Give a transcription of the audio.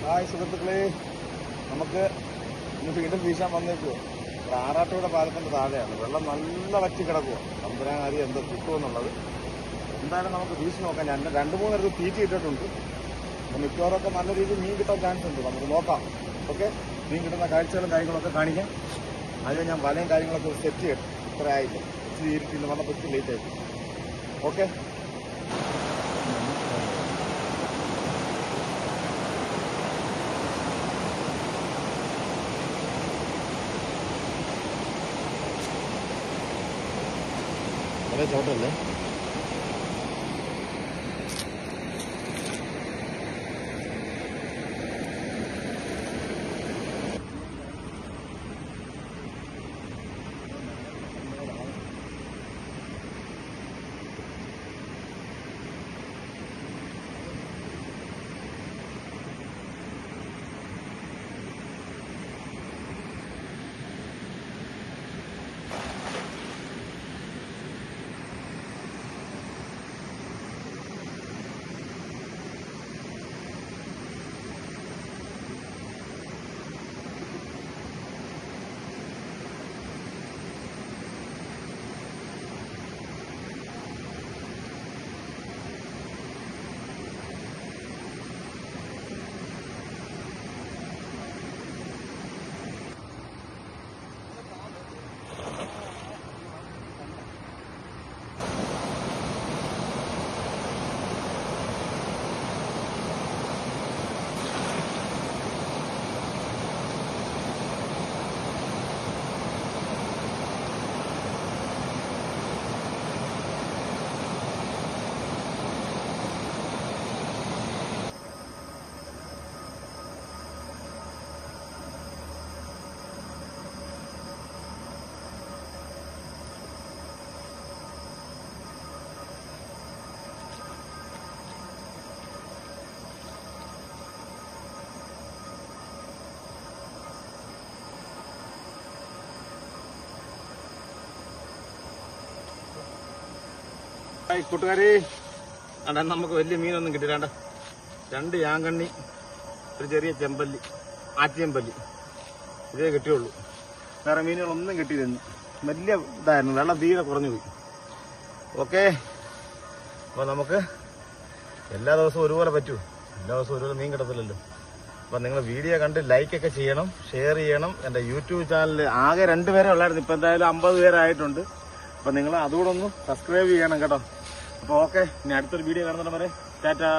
Hi സുഹൃത്തുക്കളെ, നമുക്ക് ഇന്ന് വീണ്ടും വീശാൻ വന്നേക്കുമോ. ആറാട്ടുപുഴ പാലത്തിന്റെ താഴെയാണ്. വെള്ളം നല്ല വറ്റി കിടക്കുക. തമ്പുരാൻ കാര്യം എന്തോ കിട്ടുമെന്നുള്ളത്. എന്തായാലും നമുക്ക് വീശി നോക്കാം. ഞാൻ 2-3 നേരത്ത് തീറ്റി ഇട്ടിട്ടുണ്ട്. അപ്പം മിക്കവാറൊക്കെ നല്ല രീതിയിൽ മീൻ കിട്ടാൻ ചാൻസ് ഉണ്ട്. നമുക്ക് നോക്കാം. ഓക്കെ, മീൻ കിട്ടുന്ന കാഴ്ചകളും കാര്യങ്ങളൊക്കെ കാണിക്കാം. ആദ്യം ഞാൻ വലയും കാര്യങ്ങളൊക്കെ സെറ്റ് ചെയ്യട്ടെ. ഇത്ര ആയില്ല, ഇച്ചിരി ഇരുട്ടില്ല, വന്നപ്പോൾ ഇച്ചിരി ലേറ്റ് ആയിട്ട്. ഓക്കെ, വളരെ ചോട്ടല്ലേ. കൂട്ടുകാരെ, അടാ നമുക്ക് വലിയ മീനൊന്നും കിട്ടില്ല. 2 യാങ്കണ്ണി, ഒരു ചെറിയ ചെമ്പല്ലി, ആറ്റിയമ്പല്ലി, ഇതേ കിട്ടിയുള്ളൂ. വേറെ മീനുകളൊന്നും കിട്ടിയിരുന്നു. വലിയ ഇതായിരുന്നു, വെള്ളം തീരെ കുറഞ്ഞു പോയി. ഓക്കെ, അപ്പോൾ നമുക്ക് എല്ലാ ദിവസവും ഒരുപോലെ പറ്റുമോ? എല്ലാ ദിവസവും ഒരുപോലെ മീൻ കിട്ടത്തില്ലല്ലോ. അപ്പം നിങ്ങൾ വീഡിയോ കണ്ട് ലൈക്കൊക്കെ ചെയ്യണം, ഷെയർ ചെയ്യണം. എൻ്റെ യൂട്യൂബ് ചാനലിൽ ആകെ 2 പേരെ ഉള്ളായിരുന്നു. ഇപ്പം എന്തായാലും 50 പേരായിട്ടുണ്ട്. അപ്പം നിങ്ങൾ അതുകൂടെ ഒന്ന് സബ്സ്ക്രൈബ് ചെയ്യണം കേട്ടോ. അപ്പോൾ ഓക്കെ, ഇനി അടുത്തൊരു വീഡിയോ കാണുന്നവരെ ടാറ്റാ.